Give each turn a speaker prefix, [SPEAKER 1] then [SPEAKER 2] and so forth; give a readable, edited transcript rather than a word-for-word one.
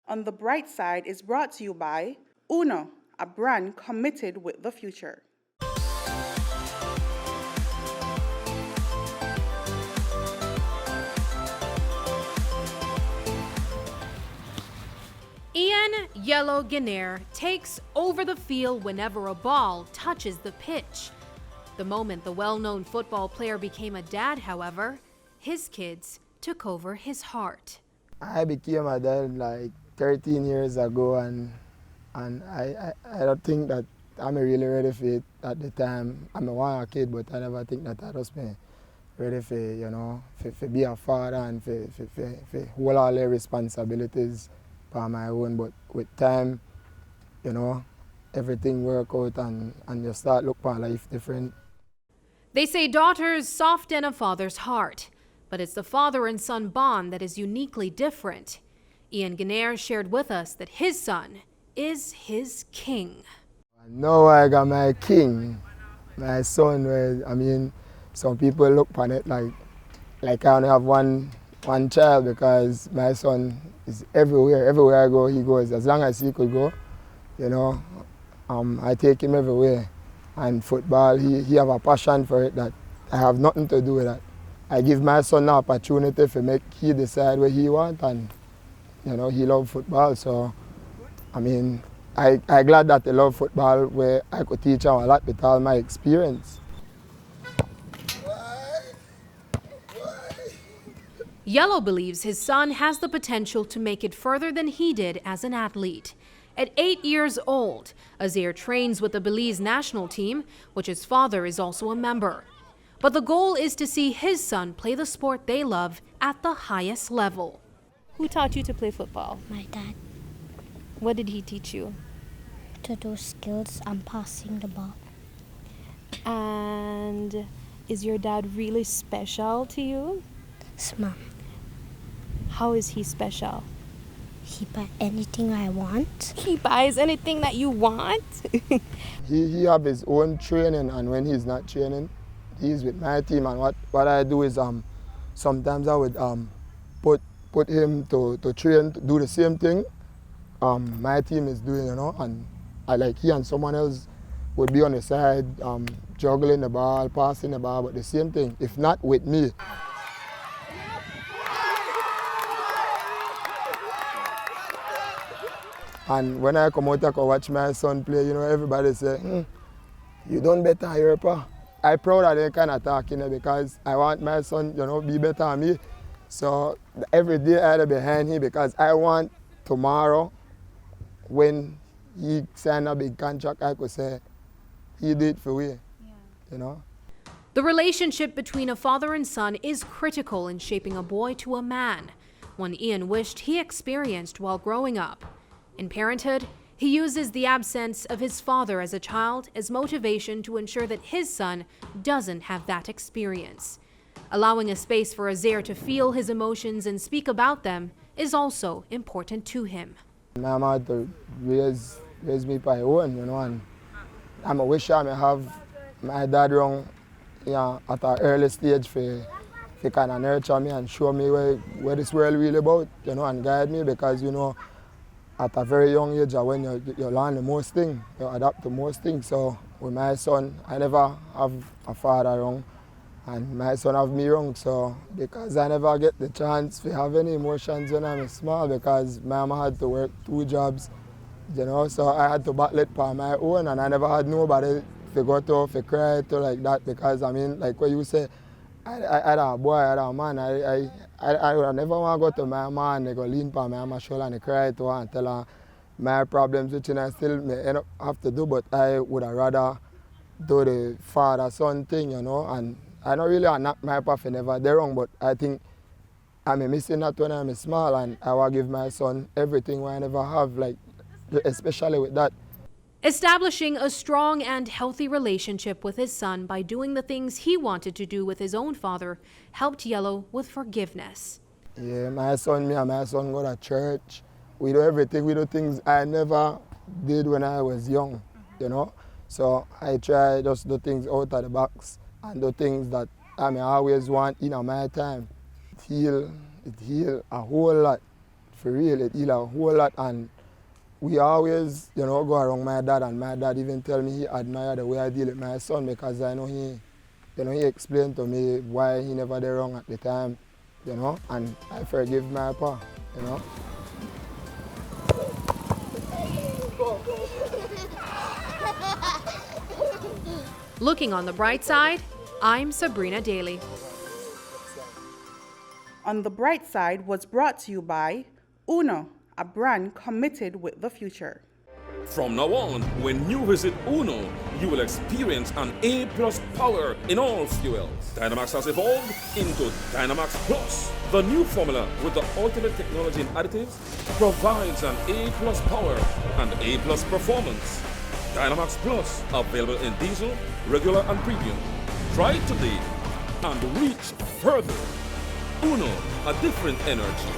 [SPEAKER 1] On the Bright Side is brought to you by Uno, a brand committed with the future.
[SPEAKER 2] Ian Yellow Guinea takes over the field whenever a ball touches the pitch. The moment the well-known football player became a dad, however, his kids took over his heart.
[SPEAKER 3] I became a dad like 13 years ago, and I don't think that I'm really ready for it at the time. I'm a kid, but I never think that I was ready for be a father and for hold all the responsibilities by my own. But with time, everything work out and you start look for life different.
[SPEAKER 2] They say daughters soften a father's heart, but it's the father and son bond that is uniquely different. Ian Guinea shared with us that his son is his king.
[SPEAKER 3] Now I got my king, my son. Some people look upon it like I only have one child, because my son is everywhere. Everywhere I go, he goes. As long as he could go, I take him everywhere. And football, he have a passion for it that I have nothing to do with that. I give my son the opportunity to make he decide what he wants, and he loves football. So I glad that he love football, where I could teach him a lot with all my experience.
[SPEAKER 2] Yellow believes his son has the potential to make it further than he did as an athlete. At 8 years old, Azir trains with the Belize national team, which his father is also a member. But the goal is to see his son play the sport they love at the highest level.
[SPEAKER 4] Who taught you to play football?
[SPEAKER 5] My dad.
[SPEAKER 4] What did he teach you?
[SPEAKER 5] To do skills and passing the ball.
[SPEAKER 4] And is your dad really special to you?
[SPEAKER 5] Smart.
[SPEAKER 4] How is he special?
[SPEAKER 5] He buy anything I want.
[SPEAKER 4] He buys anything that you want?
[SPEAKER 3] He have his own training, and when he's not training, he's with my team. And what I do is sometimes I would put him to train to do the same thing my team is doing, and he and someone else would be on the side juggling the ball, passing the ball, but the same thing, if not with me. And when I come out, I can watch my son play, everybody say, you done better, your pa. I'm proud of them kind of talking, because I want my son, be better than me. So every day I had behind him, because I want tomorrow, when he sign a big contract, I could say, he did for me,
[SPEAKER 2] The relationship between a father and son is critical in shaping a boy to a man, one Ian wished he experienced while growing up. In parenthood, he uses the absence of his father as a child as motivation to ensure that his son doesn't have that experience. Allowing a space for Azir to feel his emotions and speak about them is also important to him.
[SPEAKER 3] My mom had to raise me by own, and I'm a wish I may have my dad around at an early stage for kind of nurture me and show me where this world really about, and guide me, because at a very young age, when you learn the most things, you adapt to most things. So with my son, I never have a father around, and my son have me wrong. So because I never get the chance to have any emotions when I'm small, because my mama had to work 2 jobs, so I had to battle it by my own, and I never had nobody to go to cry to like that, because like what you say, I had a boy, I had a man, I would never want to go to my mama and they go lean on my mama's shoulder and cry to her and tell her my problems, which I still may end up have to do, but I would have rather do the father-son thing, and I don't really knock my path never they're wrong, but I think I'm missing that when I'm small, and I will give my son everything I never have, especially with that.
[SPEAKER 2] Establishing a strong and healthy relationship with his son by doing the things he wanted to do with his own father helped Yellow with forgiveness.
[SPEAKER 3] Yeah, me and my son go to church. We do everything. We do things I never did when I was young, So I try just do things out of the box and do things that I always want in my time. It heal a whole lot For real, it heal a whole lot. And we always, you know, go around my dad, and my dad even tell me he admire the way I deal with my son, because I know he explained to me why he never did wrong at the time, you know, and I forgive my pa, you know.
[SPEAKER 2] Looking on the bright side, I'm Sabreena Daly.
[SPEAKER 1] On the Bright Side was brought to you by Uno, a brand committed with the future.
[SPEAKER 6] From now on, when you visit Uno, you will experience an A+ power in all fuels. Dynamax has evolved into Dynamax Plus. The new formula with the ultimate technology and additives provides an A+ power and A+ performance. Dynamax Plus, available in diesel, regular and premium. Try it today and reach further. Uno, a different energy.